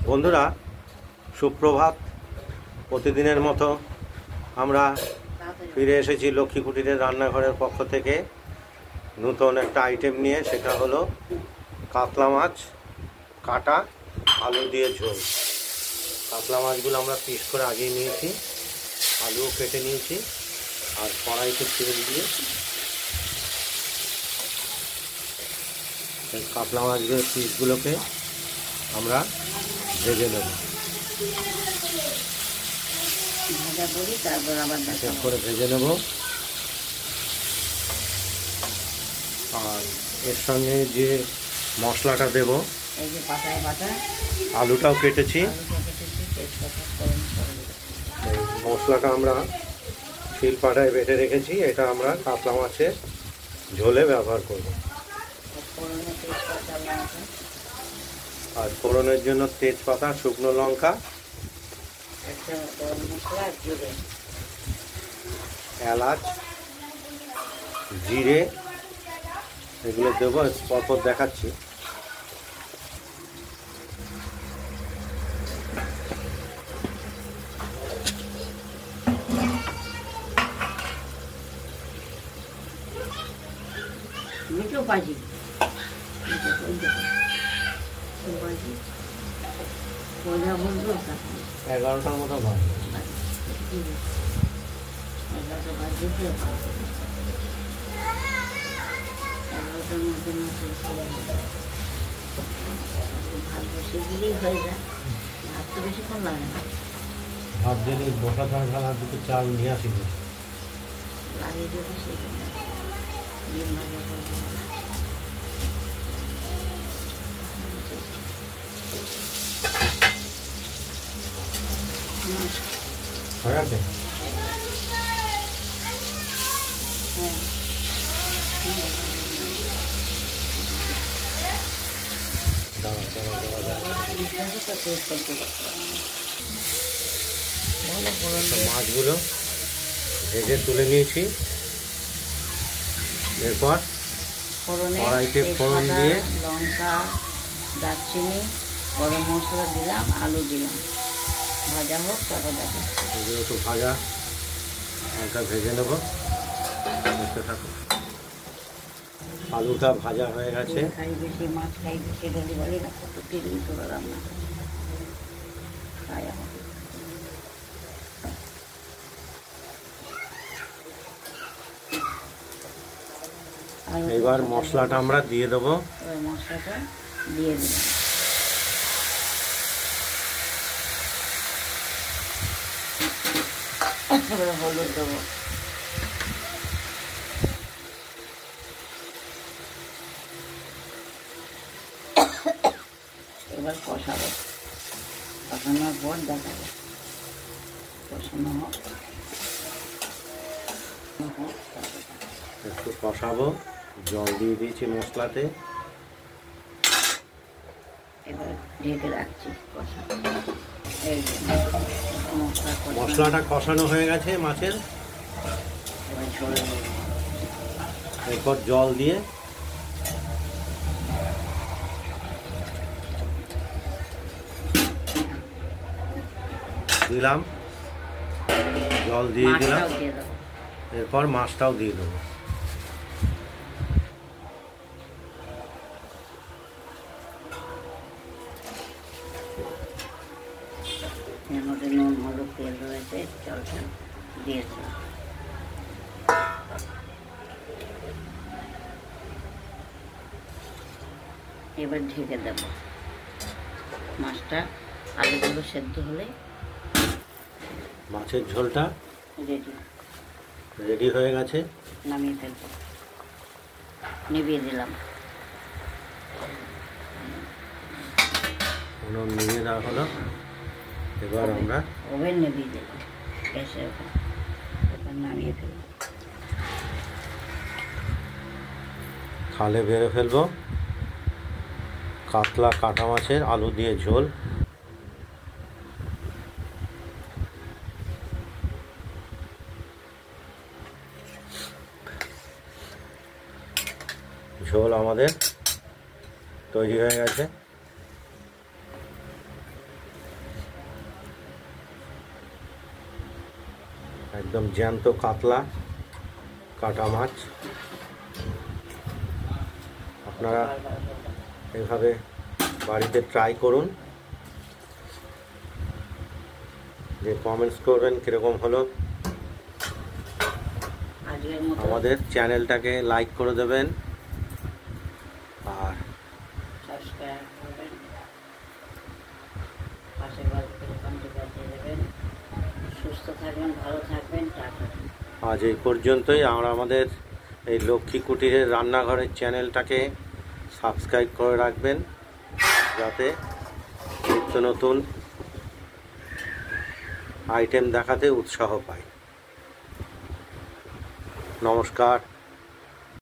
বন্ধুরা, সুপ্রভাত। প্রতিদিনের মতো আমরা ফিরে এসেছি লক্ষ্মী কুটিরের রান্নাঘরের পক্ষ থেকে নতুন একটা আইটেম নিয়ে। সেটা হলো কাতলা মাছ কাটা আলু দিয়ে ঝোল। কাতলা মাছগুলো আমরা পিস করে আগিয়ে নিয়েছি, আলুও কেটে নিয়েছি, আর কড়াইতে তেল দিয়ে এই কাতলা মাছগুলোর পিসগুলোকে আমরা ভেজে নেব। চেক করে ভেজে নেব। আর এর সঙ্গে যে মশলাটা দেব, আলুটাও কেটেছি। মশলাটা আমরা শিলপাটায় বেটে রেখেছি। এটা আমরা কাতলা মাছের ঝোলে ব্যবহার করব। আর ফোড়নের জন্য তেজপাতা, শুকনো লঙ্কা, এলাচ, জিরে এগুলো দেবো। পরপর দেখাচ্ছি। এগারোটার মতো ভাজবো। ভাত দিলে গোটা ধান খাল আর দুটো চাল নিয়ে আসি। হয়ে গেছে? মাছগুলো ভেজে তুলে নিয়েছি। এরপর কড়াইতে ফোড়ন দিয়ে লঙ্কা, দারচিনি, গরম মশলা দিলাম, আলু দিলাম, ভাজা হোক তারপর দেখা। এগুলো একটু ভাজা হালকা ভেজে নেব। দেখতে থাকো। আলুটা ভাজা হয়ে গেছে। খাই বেশি, মাছ খাই বেশি, ডেলি বলি না কত টিভি করে রান্না খাই আমাকে। এবার মশলাটা আমরা দিয়ে দেবো। মশলাটা দিয়ে দিলাম। এবারে হলুদ দেবো। এবার কষাবো। কষানোর পর দেখাবো। কষানো হোক, একটু কষাবো। জল দিয়ে দিয়েছি মশলাতে। এবার ঢেকে রাখছি। মশলাটা কষানো হয়ে গেছে মাছের। এরপর জল দিয়ে দিলাম, জল দিয়ে দিলাম। এরপর মাছটাও দিয়ে দেবো। নুন, হলুদ, তেল রয়েছে, জলটা দিয়েছে। এবার ঢেকে দেব। মাছটা আলুগুলো সেদ্ধ হলে মাছের ঝোলটা রেডি হয়ে গেছে। নামিয়ে ফেলবো। নিভিয়ে দিলাম। নিয়ে দেওয়া হলো। এবার আমরা ওভেন নিভিয়ে দিলাম। গ্যাসের ওপর এবার নামিয়ে ফেলবো। থালে বেড়ে ফেলবো কাতলা কাটা মাছের আলু দিয়ে ঝোল। ঝোল আমাদের তৈরি হয়ে গেছে। একদম জ্যান্ত কাতলা কাটা মাছ। আপনারা এভাবে বাড়িতে ট্রাই করুন, যে কমেন্টস করবেন কীরকম হলো। আজকের মতো আমাদের চ্যানেলটাকে লাইক করে দেবেন আর সাবস্ক্রাইব করবেন, পাশে ঘন্টি বাজিয়ে দেবেন। সুস্থ থাকবেন, ভালো থাকবেন, টাটা। আজ এই পর্যন্তই। আমরা আমাদের এই লক্ষ্মী কুটিরের রান্নাঘরের চ্যানেলটাকে সাবস্ক্রাইব করে রাখবেন, যাতে নিত্য নতুন আইটেম দেখাতে উৎসাহ পাই। নমস্কার।